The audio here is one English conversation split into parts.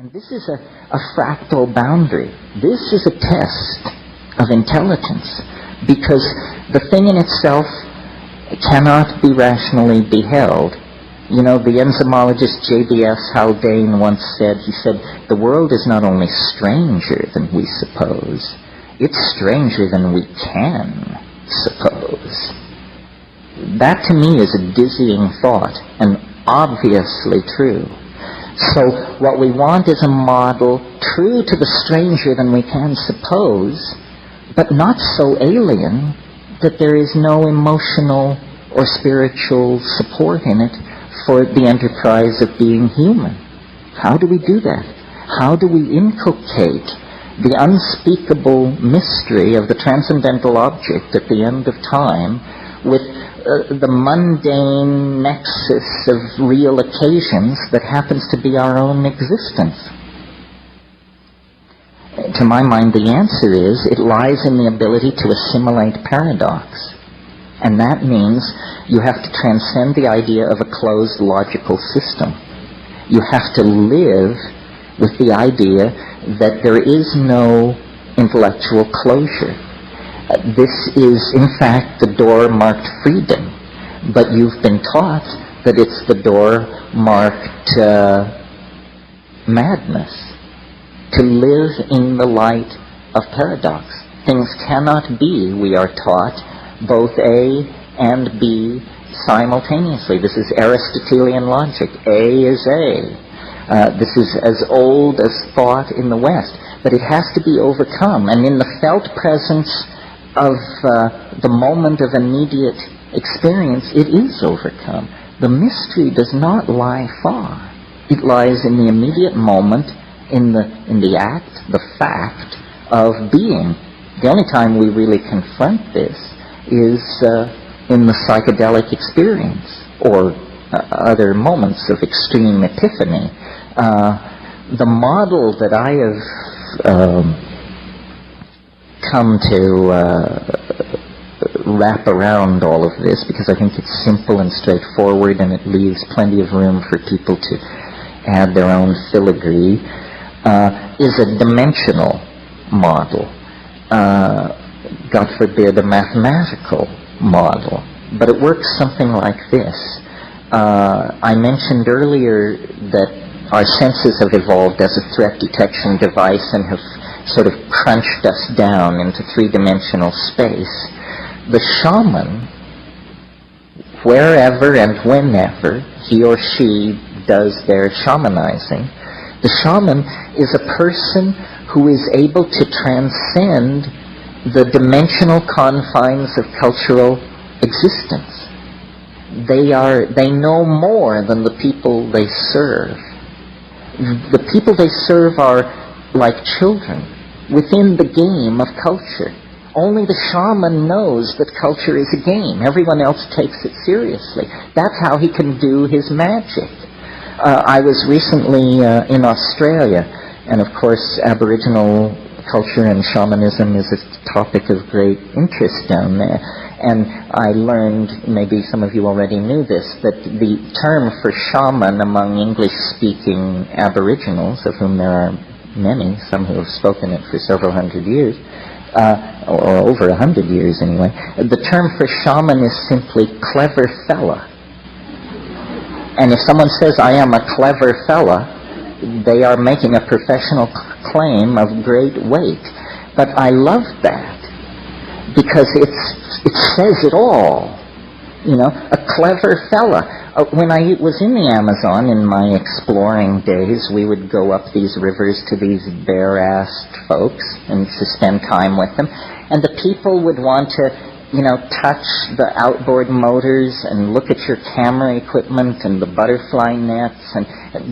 And this is a fractal boundary. This is a test of intelligence, because the thing in itself cannot be rationally beheld. You know, the enzymologist J.B.S. Haldane once said, the world is not only stranger than we suppose, it's stranger than we can suppose. That to me is a dizzying thought, and obviously true. So what we want is a model true to the stranger than we can suppose, but not so alien that there is no emotional or spiritual support in it for the enterprise of being human. How do we do that? How do we inculcate the unspeakable mystery of the transcendental object at the end of time with the mundane nexus of real occasions that happens to be our own existence? To my mind, the answer is it lies in the ability to assimilate paradox. And that means you have to transcend the idea of a closed logical system. You have to live with the idea that there is no intellectual closure. This is, in fact, the door marked freedom, but you've been taught that it's the door marked madness. To live in the light of paradox. Things cannot be, we are taught, both A and B simultaneously. This is Aristotelian logic. A is A. This is as old as thought in the West, but it has to be overcome. And in the felt presence of the moment of immediate experience, it is overcome. The mystery does not lie far. It lies in the immediate moment, in the act, the fact of being. The only time we really confront this is in the psychedelic experience or other moments of extreme epiphany. The model that I have come to wrap around all of this, because I think it's simple and straightforward and it leaves plenty of room for people to add their own filigree, is a dimensional model. God forbid, a mathematical model. But it works something like this. I mentioned earlier that our senses have evolved as a threat detection device and have sort of crunched us down into three-dimensional space. The shaman, wherever and whenever he or she does their shamanizing, the shaman is a person who is able to transcend the dimensional confines of cultural existence. They know more than the people they serve. The people they serve are like children within the game of culture. Only the shaman knows that culture is a game. Everyone else takes it seriously. That's how he can do his magic. I was recently in Australia, and of course Aboriginal culture and shamanism is a topic of great interest down there. And I learned, maybe some of you already knew this, that the term for shaman among English-speaking Aboriginals, of whom there are many, some who have spoken it for several hundred years, or over 100 years anyway, the term for shaman is simply clever fella. And if someone says, I am a clever fella, they are making a professional claim of great weight. But I love that, because it says it all. You know, a clever fella. When I was in the Amazon in my exploring days, we would go up these rivers to these bare-assed folks and to spend time with them. And the people would want to, touch the outboard motors and look at your camera equipment and the butterfly nets and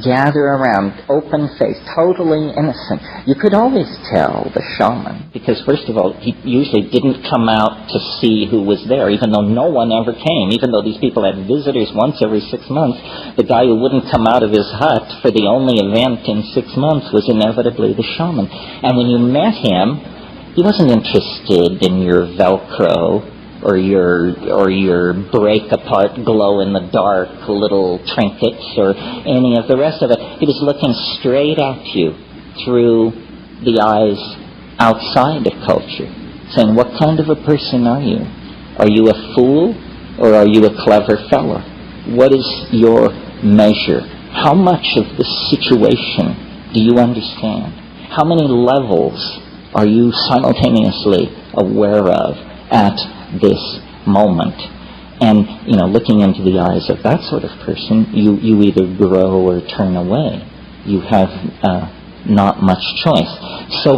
gather around, open-faced, totally innocent. You could always tell the shaman, because first of all, he usually didn't come out to see who was there, even though no one ever came. Even though these people had visitors once every 6 months, the guy who wouldn't come out of his hut for the only event in 6 months was inevitably the shaman. And when you met him, he wasn't interested in your Velcro or your break-apart, glow-in-the-dark little trinkets, or any of the rest of it. He was looking straight at you through the eyes outside of culture, saying, what kind of a person are you? Are you a fool, or are you a clever fellow? What is your measure? How much of the situation do you understand? How many levels are you simultaneously aware of at this moment? And, looking into the eyes of that sort of person, you either grow or turn away. You have not much choice. So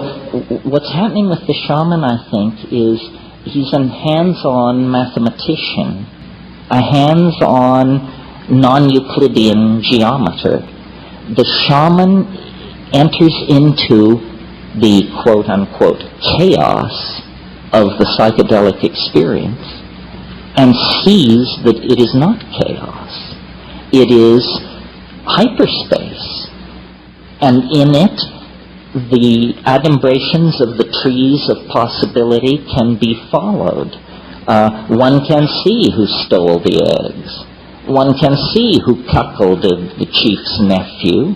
what's happening with the shaman, I think, is he's a hands-on mathematician, a hands-on non-Euclidean geometer. The shaman enters into the quote-unquote chaos of the psychedelic experience and sees that it is not chaos. It is hyperspace. And in it, the adumbrations of the trees of possibility can be followed. One can see who stole the eggs. One can see who cuckolded the chief's nephew.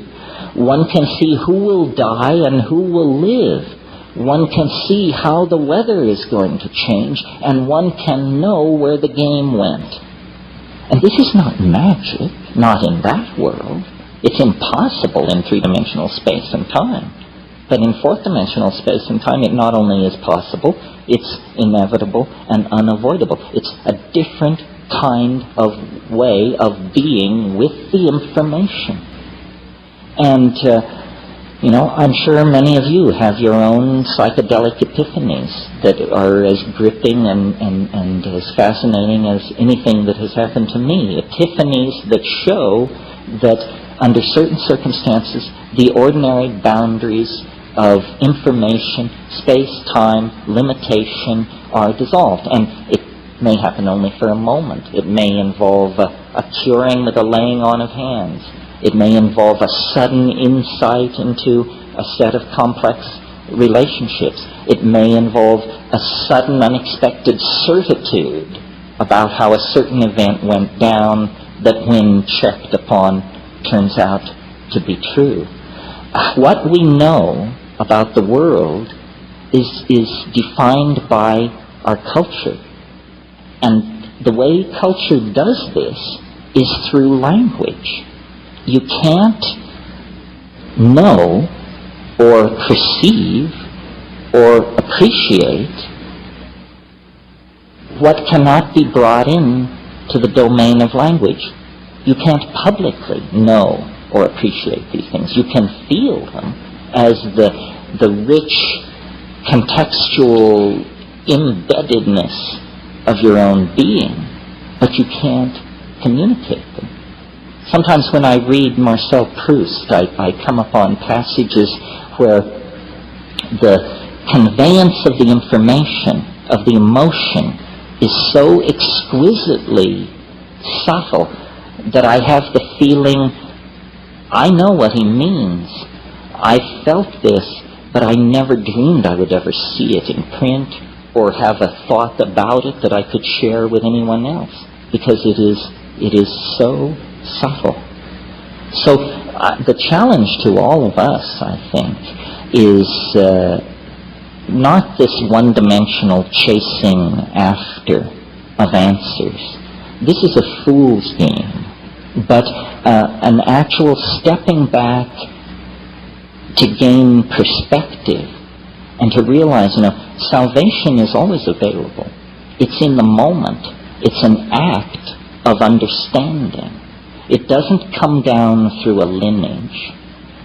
One can see who will die and who will live. One can see how the weather is going to change, and one can know where the game went. And this is not magic, not in that world. It's impossible in three-dimensional space and time. But in fourth-dimensional space and time, it not only is possible, it's inevitable and unavoidable. It's a different kind of way of being with the information. And, I'm sure many of you have your own psychedelic epiphanies that are as gripping and as fascinating as anything that has happened to me. Epiphanies that show that under certain circumstances, the ordinary boundaries of information, space, time, limitation are dissolved. And it may happen only for a moment. It may involve a curing with a laying on of hands. It may involve a sudden insight into a set of complex relationships. It may involve a sudden, unexpected certitude about how a certain event went down that, when checked upon, turns out to be true. What we know about the world is defined by our culture. And the way culture does this is through language. You can't know or perceive or appreciate what cannot be brought in to the domain of language. You can't publicly know or appreciate these things. You can feel them as the rich contextual embeddedness of your own being, but you can't communicate them. Sometimes when I read Marcel Proust, I come upon passages where the conveyance of the information, of the emotion, is so exquisitely subtle that I have the feeling, I know what he means. I felt this, but I never dreamed I would ever see it in print or have a thought about it that I could share with anyone else, because it is so subtle. So the challenge to all of us, I think, is not this one-dimensional chasing after of answers. This is a fool's game, but an actual stepping back to gain perspective and to realize, salvation is always available. It's in the moment. It's an act of understanding. It doesn't come down through a lineage.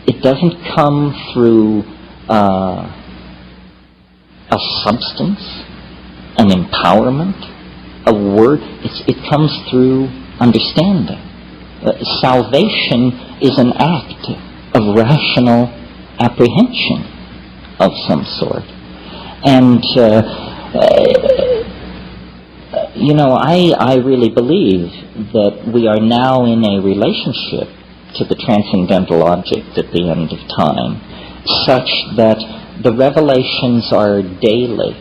It doesn't come through a substance, an empowerment, a word. It comes through understanding. Salvation is an act of rational apprehension of some sort. And, I really believe that we are now in a relationship to the transcendental object at the end of time, such that the revelations are daily,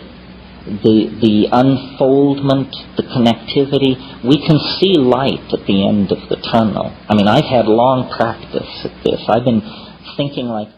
the unfoldment, the connectivity. We can see light at the end of the tunnel. I mean, I've had long practice at this. I've been thinking like